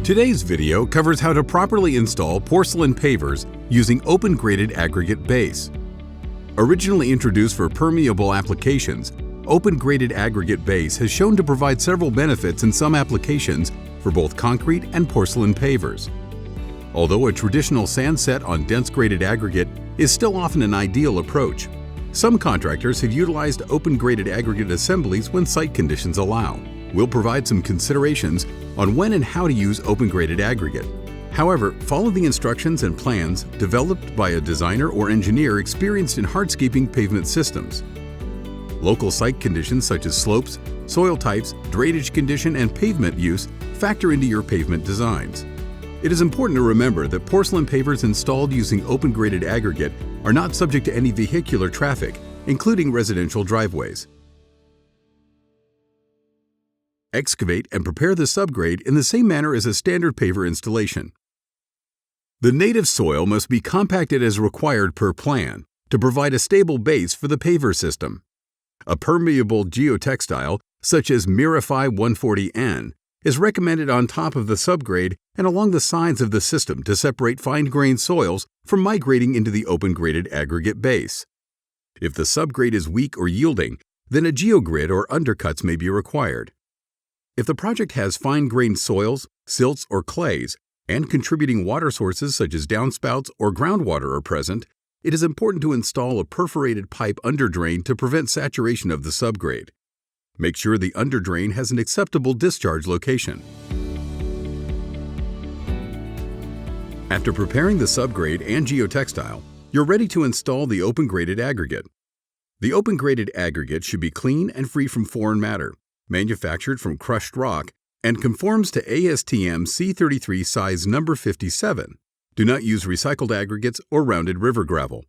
Today's video covers how to properly install porcelain pavers using open-graded aggregate base. Originally introduced for permeable applications, open-graded aggregate base has shown to provide several benefits in some applications for both concrete and porcelain pavers. Although a traditional sand set on dense graded aggregate is still often an ideal approach, some contractors have utilized open-graded aggregate assemblies when site conditions allow. We'll provide some considerations on when and how to use open-graded aggregate. However, follow the instructions and plans developed by a designer or engineer experienced in hardscaping pavement systems. Local site conditions such as slopes, soil types, drainage condition, and pavement use factor into your pavement designs. It is important to remember that porcelain pavers installed using open-graded aggregate are not subject to any vehicular traffic, including residential driveways. Excavate and prepare the subgrade in the same manner as a standard paver installation. The native soil must be compacted as required per plan to provide a stable base for the paver system. A permeable geotextile, such as Mirage 140N, is recommended on top of the subgrade and along the sides of the system to separate fine-grained soils from migrating into the open-graded aggregate base. If the subgrade is weak or yielding, then a geogrid or undercuts may be required. If the project has fine-grained soils, silts, or clays, and contributing water sources such as downspouts or groundwater are present, it is important to install a perforated pipe underdrain to prevent saturation of the subgrade. Make sure the underdrain has an acceptable discharge location. After preparing the subgrade and geotextile, you're ready to install the open-graded aggregate. The open-graded aggregate should be clean and free from foreign matter, manufactured from crushed rock, and conforms to ASTM C33 size number 57. Do not use recycled aggregates or rounded river gravel.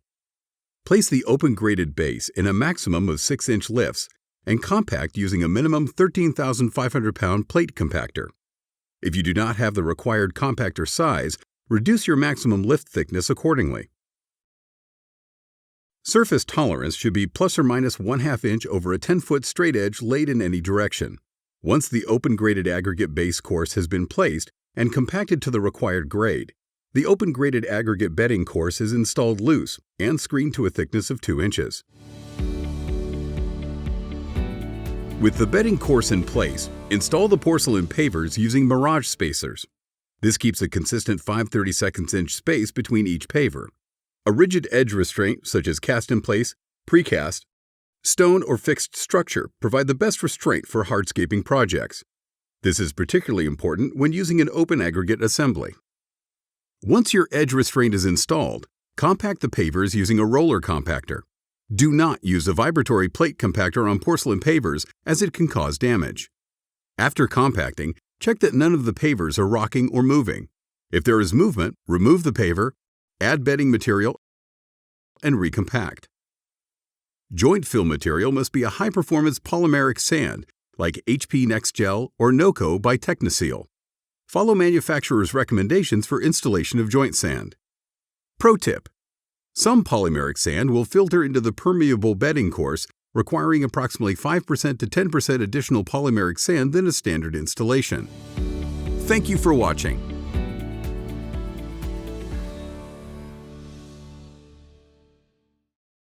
Place the open-graded base in a maximum of 6-inch lifts and compact using a minimum 13,500-pound plate compactor. If you do not have the required compactor size, reduce your maximum lift thickness accordingly. Surface tolerance should be plus or minus 1/2 inch over a 10-foot straight edge laid in any direction. Once the open-graded aggregate base course has been placed and compacted to the required grade, the open-graded aggregate bedding course is installed loose and screened to a thickness of 2 inches. With the bedding course in place, install the porcelain pavers using Mirage spacers. This keeps a consistent 5/32 space between each paver. A rigid edge restraint, such as cast-in-place, precast, stone, or fixed structure, provide the best restraint for hardscaping projects. This is particularly important when using an open aggregate assembly. Once your edge restraint is installed, compact the pavers using a roller compactor. Do not use a vibratory plate compactor on porcelain pavers as it can cause damage. After compacting, check that none of the pavers are rocking or moving. If there is movement, remove the paver, add bedding material, and recompact. Joint fill material must be a high-performance polymeric sand like HP Next Gel or NOCO by Techniseal. Follow manufacturer's recommendations for installation of joint sand. Pro tip: some polymeric sand will filter into the permeable bedding course, requiring approximately 5% to 10% additional polymeric sand than a standard installation. Thank you for watching.